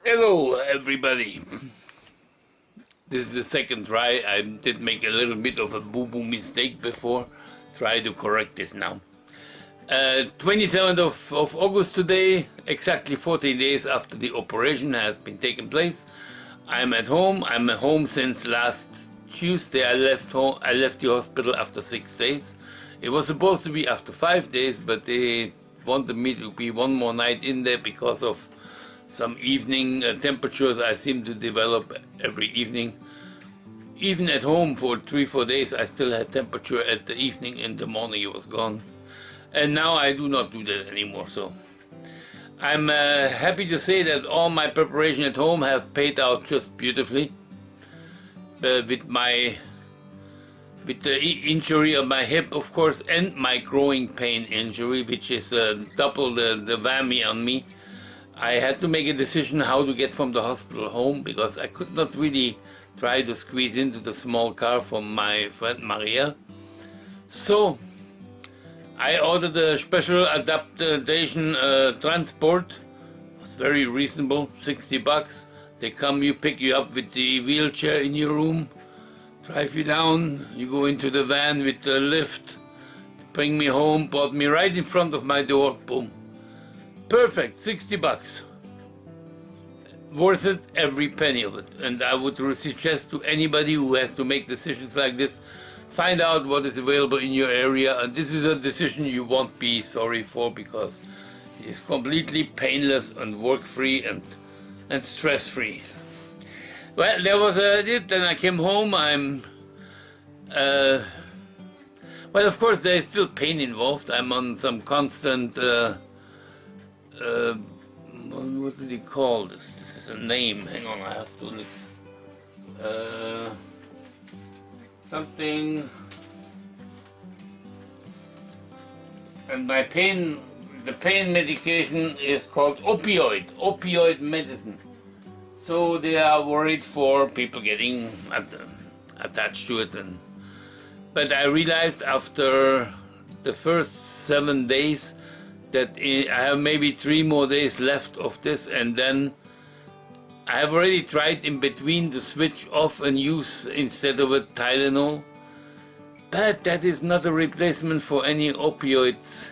Hello everybody. This is the second try. I did make a little bit of a boo-boo mistake before. Try to correct this now. 27th of August today, exactly 14 days after the operation has been taken place. I'm at home. I'm at home since last Tuesday. I left the hospital after 6 days. It was supposed to be after 5 days, but they wanted me to be one more night in there because of some evening temperatures I seem to develop every evening. Even at home for 3-4 days I still had temperature at the evening. In the morning it was gone. And now I do not do that anymore. So I'm happy to say that all my preparation at home have paid out just beautifully. With the injury of my hip, of course, and my growing pain injury, which is double the whammy on me. I had to make a decision how to get from the hospital home because I could not really try to squeeze into the small car from my friend Marielle. So I ordered a special adaptation transport. It was very reasonable, 60 bucks. They come, you pick you up with the wheelchair in your room, drive you down, you go into the van with the lift, bring me home, brought me right in front of my door, boom. Perfect, 60 bucks. Worth it, every penny of it. And I would suggest to anybody who has to make decisions like this, find out what is available in your area. And this is a decision you won't be sorry for because it is completely painless and work-free and stress-free. Well, there was it. Then I came home. Well, of course, there is still pain involved. I'm on some constant what did he call this? This is a name. Hang on, I have to look. Something. And my pain, the pain medication is called opioid medicine. So they are worried for people getting attached to it. But I realized after the first 7 days that I have maybe 3 more days left of this, and then I have already tried in between to switch off and use instead of a Tylenol, but that is not a replacement for any opioids.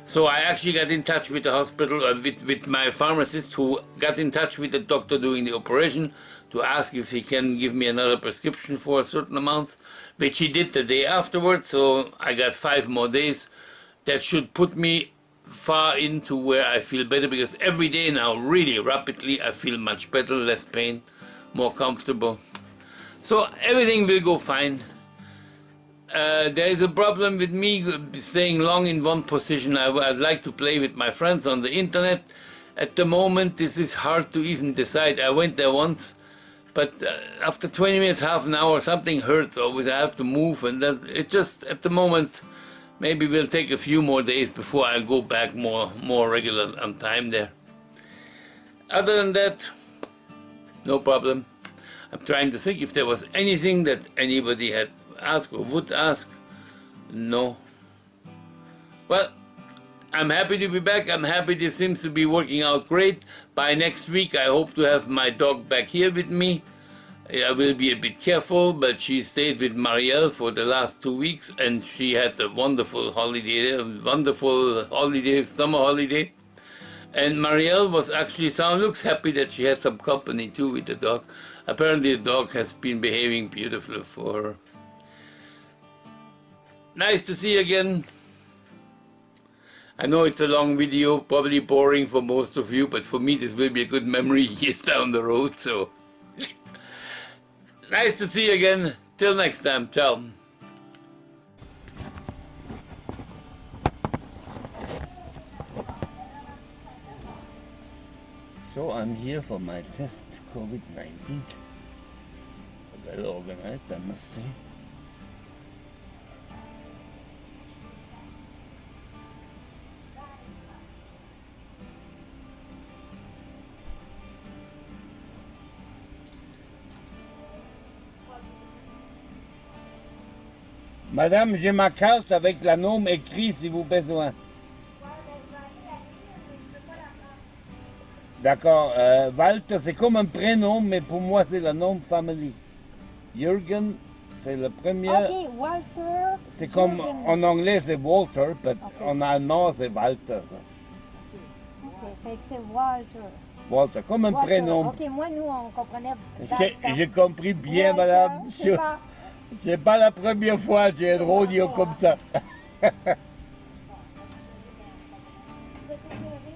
So I actually got in touch with the hospital, with my pharmacist, who got in touch with the doctor doing the operation to ask if he can give me another prescription for a certain amount, which he did the day afterwards. So I got 5 more days. That should put me far into where I feel better, because every day now, really rapidly, I feel much better, less pain, more comfortable. So everything will go fine. There is a problem with me staying long in one position. I'd like to play with my friends on the internet. At the moment, this is hard to even decide. I went there once, but after 20 minutes, half an hour, something hurts always. I have to move, and that it just, at the moment, maybe we'll take a few more days before I go back more regular on time there. Other than that, no problem. I'm trying to think if there was anything that anybody had asked or would ask. No. Well, I'm happy to be back. I'm happy this seems to be working out great. By next week, I hope to have my dog back here with me. I will be a bit careful, but she stayed with Marielle for the last 2 weeks, and she had a wonderful holiday, summer holiday. And Marielle was actually, looks happy that she had some company too with the dog. Apparently the dog has been behaving beautifully for her. Nice to see you again. I know it's a long video, probably boring for most of you, but for me this will be a good memory years down the road, so. Nice to see you again. Till next time. Ciao. So I'm here for my test, COVID-19. Well organized, I must say. Madame, j'ai ma carte avec la norme écrite si vous avez besoin. D'accord. Walter, c'est comme un prénom, mais pour moi, c'est le nom de famille. Jürgen, c'est le premier. Ok, Walter. C'est comme Jürgen. en anglais, c'est Walter, mais Ok. en allemand, c'est Walter. Ça. Ok, fait que c'est Walter. Walter, comme un Walter. prénom. Ok, moi, nous, on comprenait. J'ai compris bien, Walter, madame. c'est pas. C'est pas la première fois que j'ai un radio comme ça. Vous êtes opéré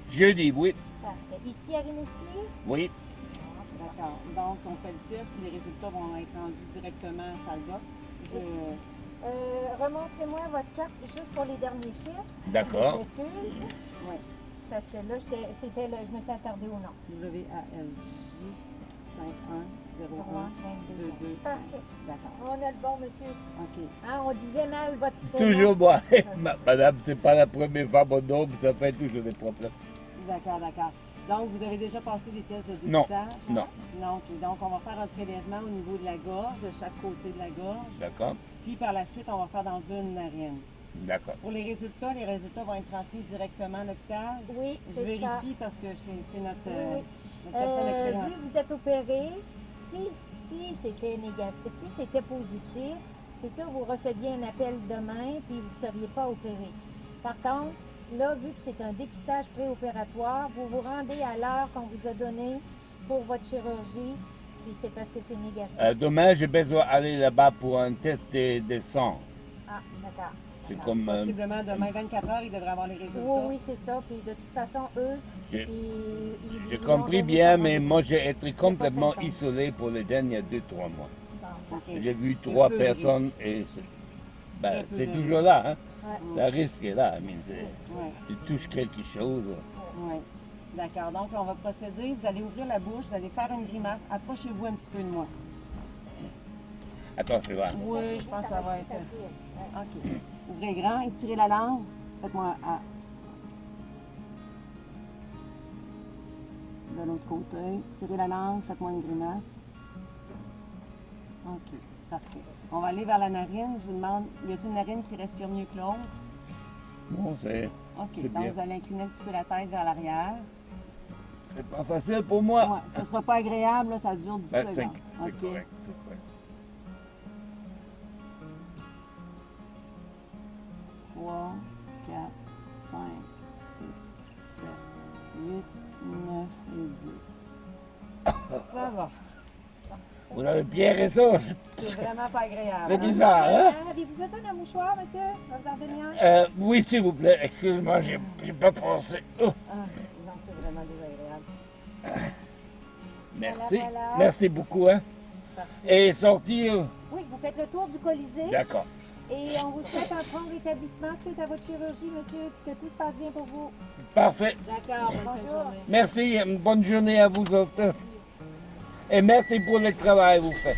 jeudi? Jeudi, oui. Parfait. Ici à Rimouski? Oui. D'accord. Donc, on fait le test, les résultats vont être rendus directement à Salva. Remontrez-moi votre carte juste pour les derniers chiffres. D'accord. Excuse. Oui. Parce que là, je me suis attardée au nom. WALJ 510122. Parfait. D'accord. On a le bon, monsieur. OK. Hein, on disait mal votre prénom. Toujours moi. Madame, c'est pas la première fois mon nom, ça fait toujours des problèmes. D'accord, d'accord. Donc, vous avez déjà passé des tests de Non, dépistage? non. Non, OK. Donc, on va faire un prélèvement au niveau de la gorge, de chaque côté de la gorge. D'accord. Puis, par la suite, on va faire dans une narine. D'accord. Pour les résultats vont être transmis directement à l'hôpital. Oui, Je c'est ça. vérifie parce que c'est notre, Oui. notre personne Vu expérimentée. que vous êtes opéré, si c'était négatif, si c'était positif, c'est sûr vous receviez un appel demain puis vous ne seriez pas opéré. Par contre, là, vu que c'est un dépistage préopératoire, vous vous rendez à l'heure qu'on vous a donnée pour votre chirurgie, puis c'est parce que c'est négatif. Demain, j'ai besoin d'aller là-bas pour un test de sang. Ah, d'accord. C'est D'accord. comme. Possiblement demain 24 heures, il devrait avoir les résultats. Oui, oui, c'est ça. Puis de toute façon, eux, J'ai ils vous compris ont donné bien, son mais rendez-vous. moi, j'ai été complètement symptômes. isolé pour les derniers 2-3 mois. Bon, OK. J'ai vu 3 peu de personnes et Un peu c'est de toujours là. Hein? ouais. Le risque est là. I mean, Oui, tu touches quelque chose. oui. D'accord. Donc, on va procéder. Vous allez ouvrir la bouche, vous allez faire une grimace. Approchez-vous un petit peu de moi. Attends, je vais voir. Oui, je pense que ça va être. Ouais. OK. Ouvrez grand, étirez la langue. Faites-moi un A. De l'autre côté. Tirez la langue, faites-moi une grimace. OK, parfait. On va aller vers la narine. Je vous demande, y a-t-il une narine qui respire mieux que l'autre? Bon, c'est OK, donc bien. vous allez incliner un petit peu la tête vers l'arrière. C'est pas facile pour moi. Ouais, ça ne sera pas agréable, là, ça dure 10 Ben, c'est secondes. c'est OK. correct, c'est correct. 3, 4, 5, 6, 7, 8, 9 et 10. Ça va. Vous avez bien raison. C'est vraiment pas agréable. C'est hein? bizarre, hein? Avez-vous besoin d'un mouchoir, monsieur? Je vais vous en donner un. Oui, s'il vous plaît. Excuse-moi, j'ai pas pensé. Oh, Ah, non, c'est vraiment désagréable. merci. Voilà. Merci beaucoup. Hein? Et sortir. Oui, vous faites le tour du Colisée D'accord. et on vous souhaite un prompt rétablissement suite à votre chirurgie, monsieur, que tout se passe bien pour vous. Parfait. D'accord, bonne fin de Bonjour. journée. Merci. Une bonne journée à vous autres. Et merci pour le travail que vous faites.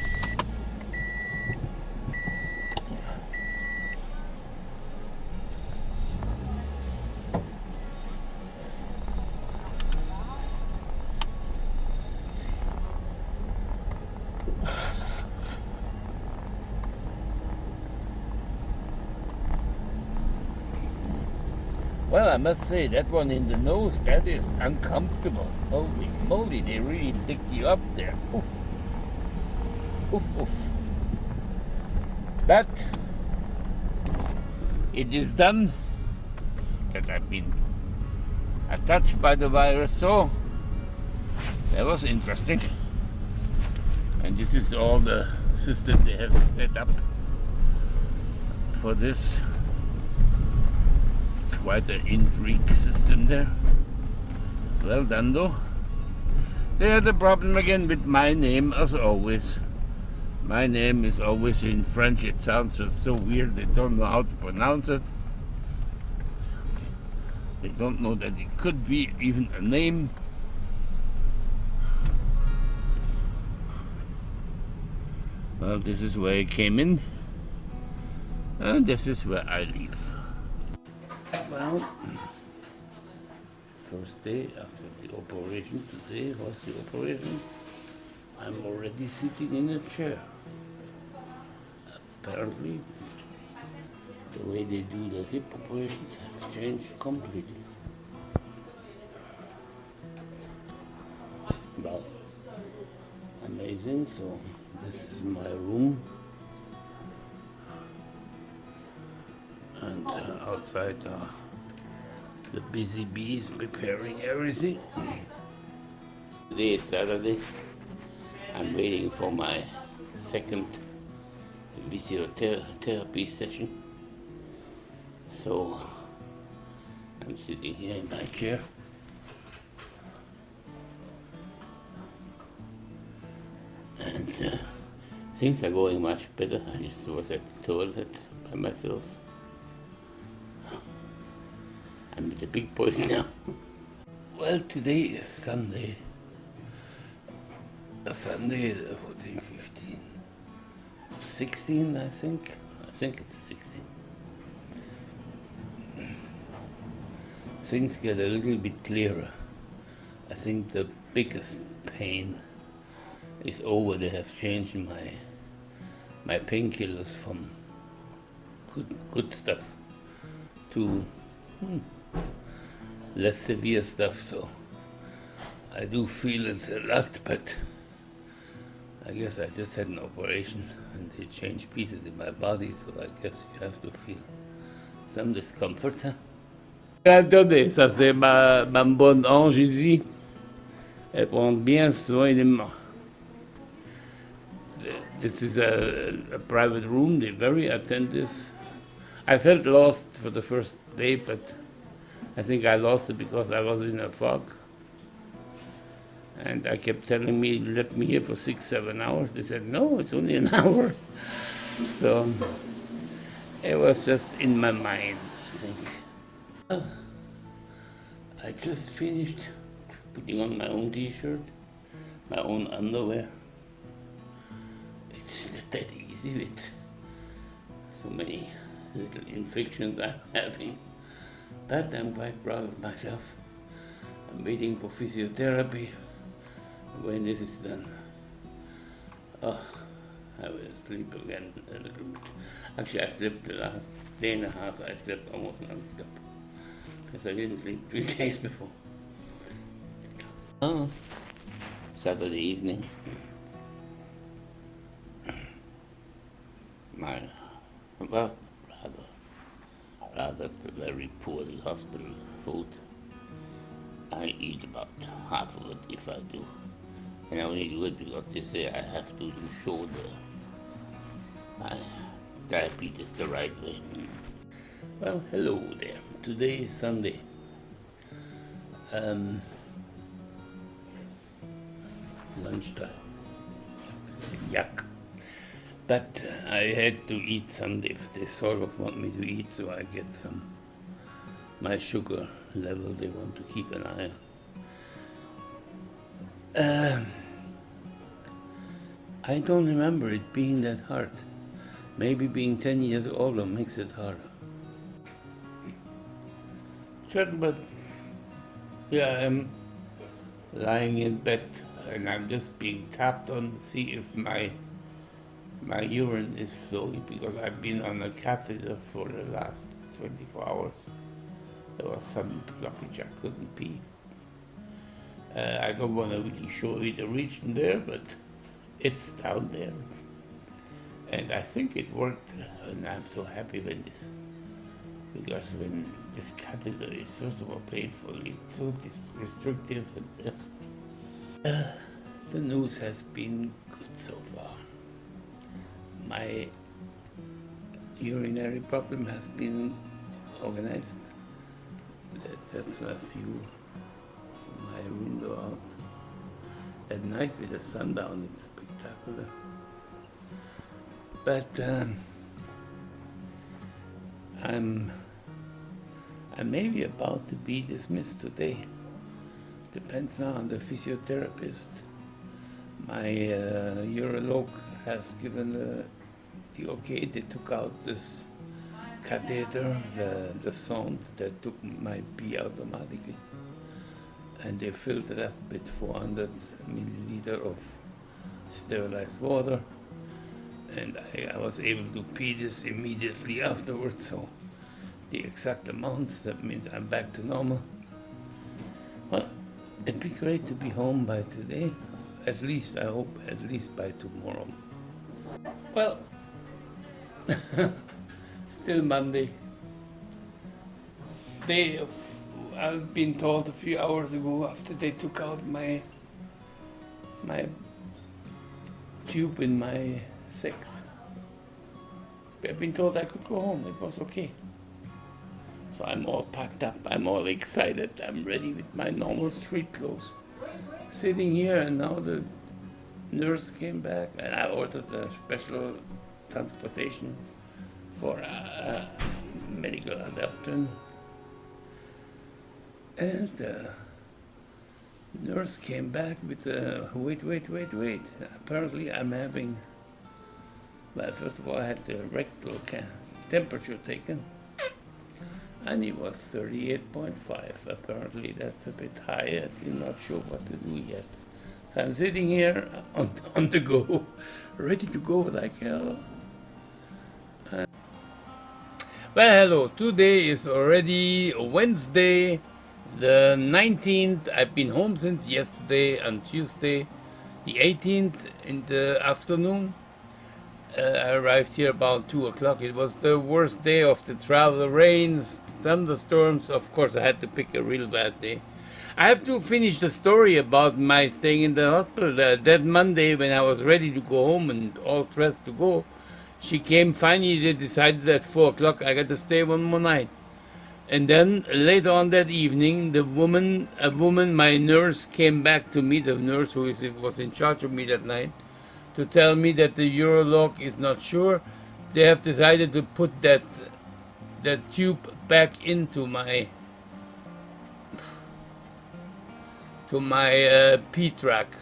Well, I must say, that one in the nose, that is uncomfortable. Holy moly, they really dig you up there. Oof. Oof, oof. But it is done that I've been attached by the virus, so that was interesting. And this is all the system they have set up for this. Quite an intrigue system there. Well done though. They had a problem again with my name as always. My name is always in French. It sounds just so weird. They don't know how to pronounce it. They don't know that it could be even a name. Well, this is where I came in. And this is where I leave. Well, first day after the operation, today was the operation. I'm already sitting in a chair. Apparently, the way they do the hip operations has changed completely. Wow, amazing. So this is my room, and outside are the busy bees preparing everything. Today is Saturday. I'm waiting for my second physiotherapy session. So I'm sitting here in my chair. And things are going much better. I just was at the toilet by myself. I'm with the big boys now. Well, today is Sunday. Sunday, 14, 15, 16, I think. I think it's 16. Things get a little bit clearer. I think the biggest pain is over. They have changed my painkillers from good stuff to less severe stuff. So I do feel it a lot, but I guess I just had an operation and they changed pieces in my body, so I guess you have to feel some discomfort. Hein? Attendez, ça c'est ma bonne ange ici. Elle prend bien soin de moi. This is a private room. They're very attentive. I felt lost for the first day, but I think I lost it because I was in a fog. And I kept telling me, let me here for 6-7 hours. They said, no, it's only an hour. So it was just in my mind, I think. I just finished putting on my own t-shirt, my own underwear. It's not that easy with so many little infections I'm having. But I'm quite proud of myself. I'm waiting for physiotherapy. When this is done, oh, I will sleep again a little bit. Actually, I slept the last day and a half. I slept almost non-stop because I didn't sleep 3 days before. Oh, Saturday evening. Well, rather very poorly hospital food. I eat about half of it if I do. And I only do it because they say I have to show my diabetes the right way. Well, hello there. Today is Sunday. Lunchtime. Yuck. But I had to eat Sunday. They sort of want me to eat, so I get my sugar level they want to keep an eye on. I don't remember it being that hard. Maybe being 10 years older makes it harder. Sure, but yeah, I'm lying in bed and I'm just being tapped on to see if my urine is flowing because I've been on a catheter for the last 24 hours. There was some blockage, I couldn't pee. I don't want to really show you the region there, but it's down there. And I think it worked, and I'm so happy with this. Because when this catheter is first of all painful, it's so restrictive. And, the news has been good so far. My urinary problem has been organized. That's a view from my window out. At night with the sun down, it's spectacular. But I'm maybe about to be dismissed today. Depends now on the physiotherapist. My urolog has given the okay. They took out this catheter, the sound that took my pee automatically, and they filled it up with 400 milliliter of sterilized water, and I was able to pee this immediately afterwards, so the exact amounts, that means I'm back to normal. Well, It'd be great to be home by today. At least, I hope, at least by tomorrow. Well, still Monday. I've been told a few hours ago after they took out my tube in my sex. I've been told I could go home. It was okay. So I'm all packed up. I'm all excited. I'm ready with my normal street clothes. Sitting here, and now the nurse came back, and I ordered a special transportation for a medical adapter. And the nurse came back with wait. Apparently I'm having, well, first of all I had the rectal temperature taken, and it was 38.5. Apparently that's a bit high. I'm not sure what to do yet. So I'm sitting here on the go, ready to go like hell. Well, hello. Today is already Wednesday, the 19th. I've been home since yesterday and Tuesday, the 18th in the afternoon. I arrived here about 2 o'clock. It was the worst day of the travel, rains, thunderstorms. Of course, I had to pick a real bad day. I have to finish the story about my staying in the hospital. That Monday, when I was ready to go home and all dressed to go, she came. Finally, they decided at 4 o'clock I got to stay one more night. And then later on that evening, a woman, my nurse, came back to me, the nurse who was in charge of me that night, to tell me that the urolog is not sure. They have decided to put that tube back into my P-track.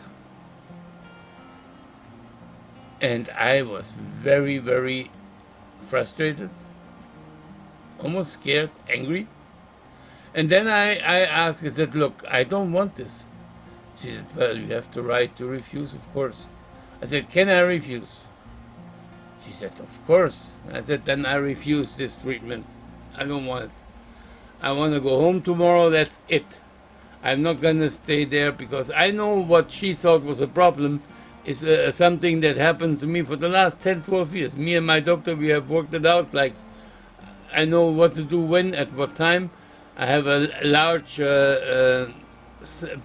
And I was very, very frustrated, almost scared, angry. And then I asked, I said, look, I don't want this. She said, well, you have the right to refuse, of course. I said, can I refuse? She said, of course. I said, then I refuse this treatment. I don't want it. I want to go home tomorrow, that's it. I'm not going to stay there because I know what she thought was a problem is something that happens to me for the last 10, 12 years. Me and my doctor, we have worked it out. Like, I know what to do when, at what time. I have a large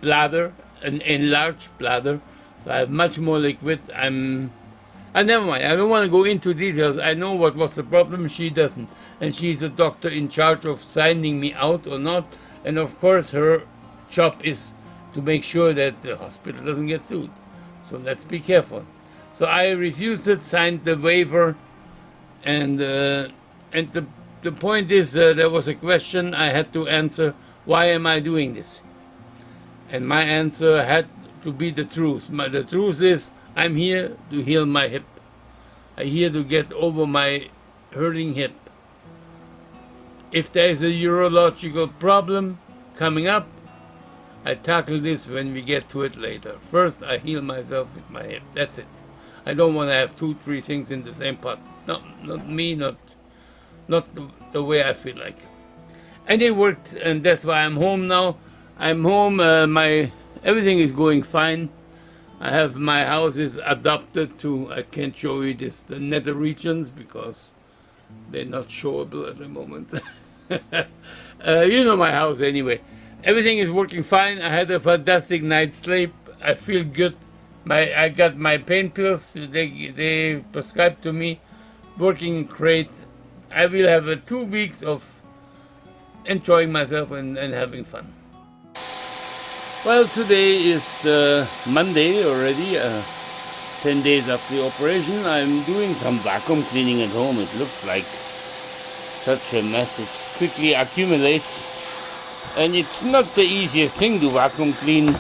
bladder, an enlarged bladder, so I have much more liquid. Never mind, I don't want to go into details. I know what was the problem, she doesn't. And she's a doctor in charge of signing me out or not. And of course, her job is to make sure that the hospital doesn't get sued. So let's be careful. So I refused it, signed the waiver, and the point is, there was a question I had to answer. Why am I doing this? And my answer had to be the truth. The truth is, I'm here to heal my hip. I'm here to get over my hurting hip. If there is a urological problem coming up, I tackle this when we get to it later. First, I heal myself with my hip. That's it. I don't want to have 2, 3 things in the same pot. No, not me, not the way I feel like. And it worked, and that's why I'm home now. I'm home. Everything is going fine. I have my house is adapted to. I can't show you this the nether regions because they're not showable at the moment. You know my house anyway. Everything is working fine. I had a fantastic night's sleep. I feel good. I got my pain pills. They prescribed to me, working great. I will have 2 weeks of enjoying myself and having fun. Well, today is the Monday already, 10 days after the operation. I'm doing some vacuum cleaning at home. It looks like such a mess. It quickly accumulates. And it's not the easiest thing to vacuum clean.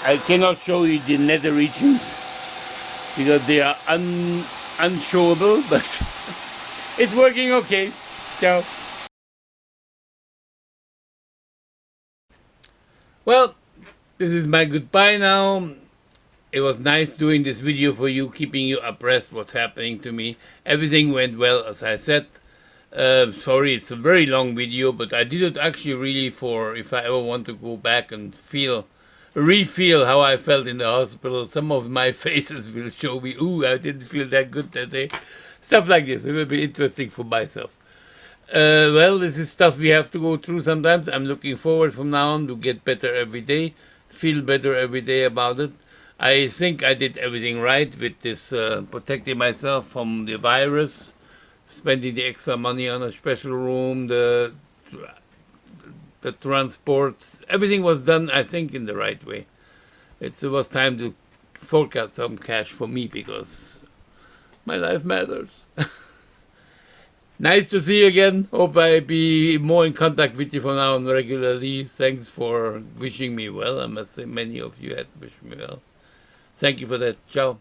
I cannot show you the nether regions because they are unshowable, but it's working okay. Ciao. Well, this is my goodbye now. It was nice doing this video for you, keeping you abreast what's happening to me. Everything went well, as I said. Sorry, it's a very long video, but I did it actually really for if I ever want to go back and re-feel how I felt in the hospital. Some of my faces will show me, ooh, I didn't feel that good that day. Stuff like this. It will be interesting for myself. Well, this is stuff we have to go through sometimes. I'm looking forward from now on to get better every day, feel better every day about it. I think I did everything right with this protecting myself from the virus, spending the extra money on a special room, the transport. Everything was done, I think, in the right way. It was time to fork out some cash for me because my life matters. Nice to see you again. Hope I be more in contact with you from now on regularly. Thanks for wishing me well. I must say many of you had wished me well. Thank you for that. Ciao.